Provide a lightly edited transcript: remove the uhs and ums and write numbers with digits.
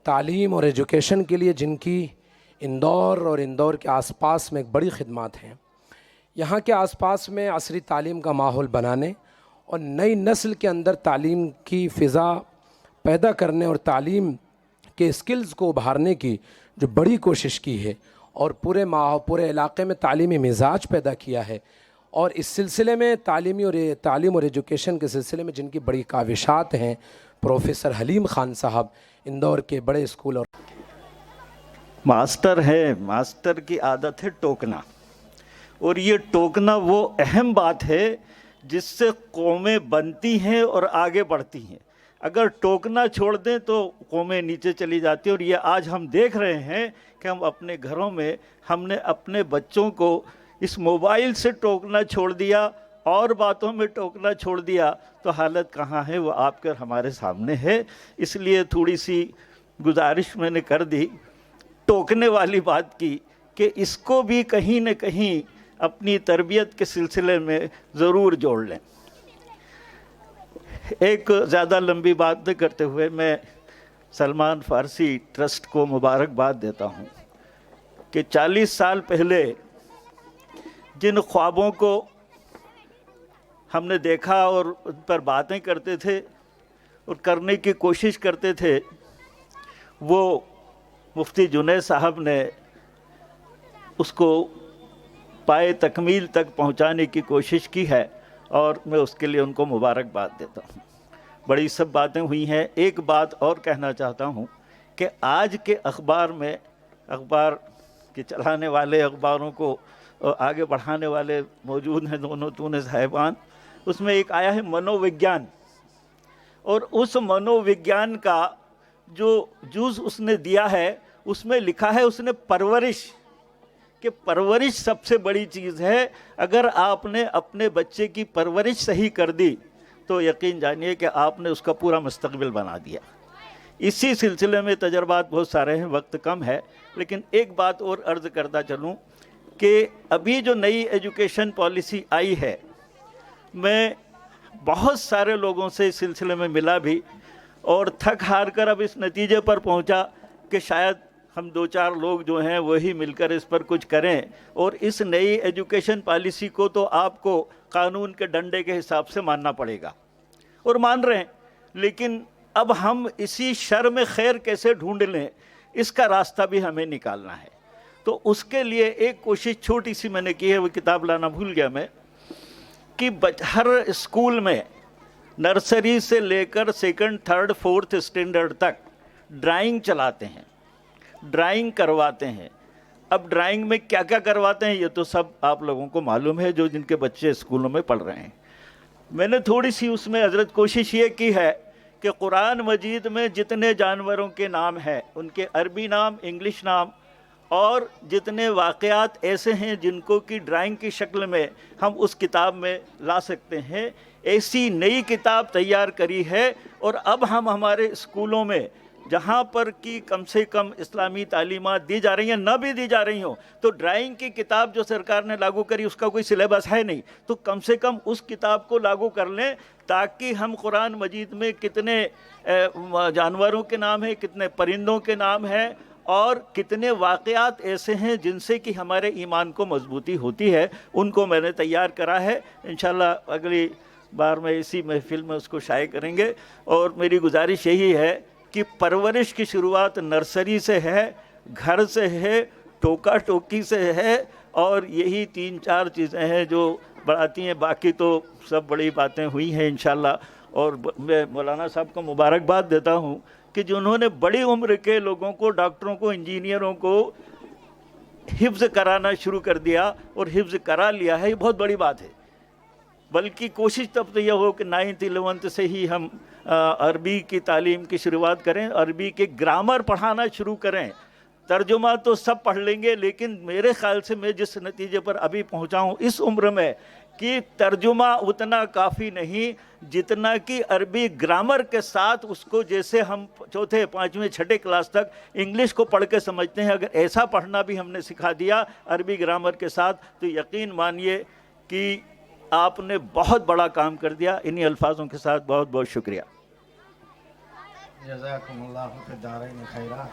تعلیم اور ایجوکیشن کے لیے جن کی اندور اور اندور کے آس پاس میں ایک بڑی خدمات ہیں، یہاں کے آس پاس میں عصری تعلیم کا ماحول بنانے اور نئی نسل کے اندر تعلیم کی فضا پیدا کرنے اور تعلیم کے اسکلز کو ابھارنے کی جو بڑی کوشش کی ہے اور پورے علاقے میں تعلیمی مزاج پیدا کیا ہے، اور اس سلسلے میں تعلیم اور ایجوکیشن کے سلسلے میں جن کی بڑی کاوشات ہیں، پروفیسر حلیم خان صاحب اندور کے بڑے اسکول اور ماسٹر ہے، ماسٹر کی عادت ہے ٹوکنا، اور یہ ٹوکنا وہ اہم بات ہے جس سے قومیں بنتی ہیں اور آگے بڑھتی ہیں۔ اگر ٹوکنا چھوڑ دیں تو قومیں نیچے چلی جاتی ہیں، اور یہ آج ہم دیکھ رہے ہیں کہ ہم اپنے گھروں میں ہم نے اپنے بچوں کو اس موبائل سے ٹوکنا چھوڑ دیا اور باتوں میں ٹوکنا چھوڑ دیا، تو حالت کہاں ہے وہ آپ کے ہمارے سامنے ہے۔ اس لیے تھوڑی سی گزارش میں نے کر دی ٹوکنے والی بات کی کہ اس کو بھی کہیں نہ کہیں اپنی تربیت کے سلسلے میں ضرور جوڑ لیں۔ ایک زیادہ لمبی بات نہ کرتے ہوئے میں سلمان فارسی ٹرسٹ کو مبارکباد دیتا ہوں کہ 40 سال پہلے جن خوابوں کو ہم نے دیکھا اور ان پر باتیں کرتے تھے اور کرنے کی کوشش کرتے تھے، وہ مفتی جنید صاحب نے اس کو پائے تکمیل تک پہنچانے کی کوشش کی ہے، اور میں اس کے لیے ان کو مبارکباد دیتا ہوں۔ بڑی سب باتیں ہوئی ہیں، ایک بات اور کہنا چاہتا ہوں کہ آج کے اخبار میں، اخبار کے چلانے والے، اخباروں کو آگے بڑھانے والے موجود ہیں دونوں صاحبان، اس میں ایک آیا ہے منو وگیان، اور اس منو وگیان کا جو جز اس نے دیا ہے اس میں لکھا ہے اس نے پرورش، کہ پرورش سب سے بڑی چیز ہے۔ اگر آپ نے اپنے بچے کی پرورش صحیح کر دی تو یقین جانیے کہ آپ نے اس کا پورا مستقبل بنا دیا۔ اسی سلسلے میں تجربات بہت سارے ہیں، وقت کم ہے، لیکن ایک بات اور عرض کرتا چلوں کہ ابھی جو نئی ایجوکیشن پالیسی آئی ہے، میں بہت سارے لوگوں سے اس سلسلے میں ملا بھی، اور تھک ہار کر اب اس نتیجے پر پہنچا کہ شاید ہم 2-4 لوگ جو ہیں وہی مل کر اس پر کچھ کریں، اور اس نئی ایجوکیشن پالیسی کو تو آپ کو قانون کے ڈنڈے کے حساب سے ماننا پڑے گا، اور مان رہے ہیں، لیکن اب ہم اسی شر میں خیر کیسے ڈھونڈ لیں، اس کا راستہ بھی ہمیں نکالنا ہے۔ تو اس کے لیے ایک کوشش چھوٹی سی میں نے کی ہے، وہ کتاب لانا بھول گیا میں، کہ ہر اسکول میں نرسری سے لے کر 2nd 3rd 4th اسٹینڈرڈ تک ڈرائنگ چلاتے ہیں، ڈرائنگ کرواتے ہیں۔ اب ڈرائنگ میں کیا کیا کرواتے ہیں یہ تو سب آپ لوگوں کو معلوم ہے جو جن کے بچے اسکولوں میں پڑھ رہے ہیں۔ میں نے تھوڑی سی اس میں حضرت کوشش یہ کی ہے کہ قرآن مجید میں جتنے جانوروں کے نام ہیں ان کے عربی نام، انگلش نام، اور جتنے واقعات ایسے ہیں جن کو کی ڈرائنگ کی شکل میں ہم اس کتاب میں لا سکتے ہیں، ایسی نئی کتاب تیار کری ہے۔ اور اب ہم ہمارے اسکولوں میں جہاں پر کی کم سے کم اسلامی تعلیمات دی جا رہی ہیں، نہ بھی دی جا رہی ہوں، تو ڈرائنگ کی کتاب جو سرکار نے لاگو کری اس کا کوئی سلیبس ہے نہیں، تو کم سے کم اس کتاب کو لاگو کر لیں، تاکہ ہم قرآن مجید میں کتنے جانوروں کے نام ہیں، کتنے پرندوں کے نام ہیں، اور کتنے واقعات ایسے ہیں جن سے کہ ہمارے ایمان کو مضبوطی ہوتی ہے، ان کو میں نے تیار کرا ہے۔ انشاءاللہ اگلی بار میں اسی محفل میں اس کو شائع کریں گے، اور میری گزارش یہی ہے کہ پرورش کی شروعات نرسری سے ہے، گھر سے ہے، ٹوکا ٹوکی سے ہے، اور یہی 3-4 چیزیں ہیں جو بڑھاتی ہیں، باقی تو سب بڑی باتیں ہوئی ہیں انشاءاللہ۔ اور میں مولانا صاحب کو مبارکباد دیتا ہوں کہ جنہوں نے بڑی عمر کے لوگوں کو، ڈاکٹروں کو، انجینئروں کو حفظ کرانا شروع کر دیا اور حفظ کرا لیا ہے، یہ بہت بڑی بات ہے۔ بلکہ کوشش تب تو یہ ہو کہ 9th 11th سے ہی ہم عربی کی تعلیم کی شروعات کریں، عربی کے گرامر پڑھانا شروع کریں۔ ترجمہ تو سب پڑھ لیں گے، لیکن میرے خیال سے میں جس نتیجے پر ابھی پہنچا ہوں اس عمر میں، کہ ترجمہ اتنا کافی نہیں جتنا کہ عربی گرامر کے ساتھ اس کو، جیسے ہم 4th 5ویں 6ٹھے کلاس تک انگلش کو پڑھ کے سمجھتے ہیں، اگر ایسا پڑھنا بھی ہم نے سکھا دیا عربی گرامر کے ساتھ، تو یقین مانیے کہ آپ نے بہت بڑا کام کر دیا۔ انہی الفاظوں کے ساتھ بہت بہت شکریہ۔ جزاکم اللہ فی الدارین خیرہ.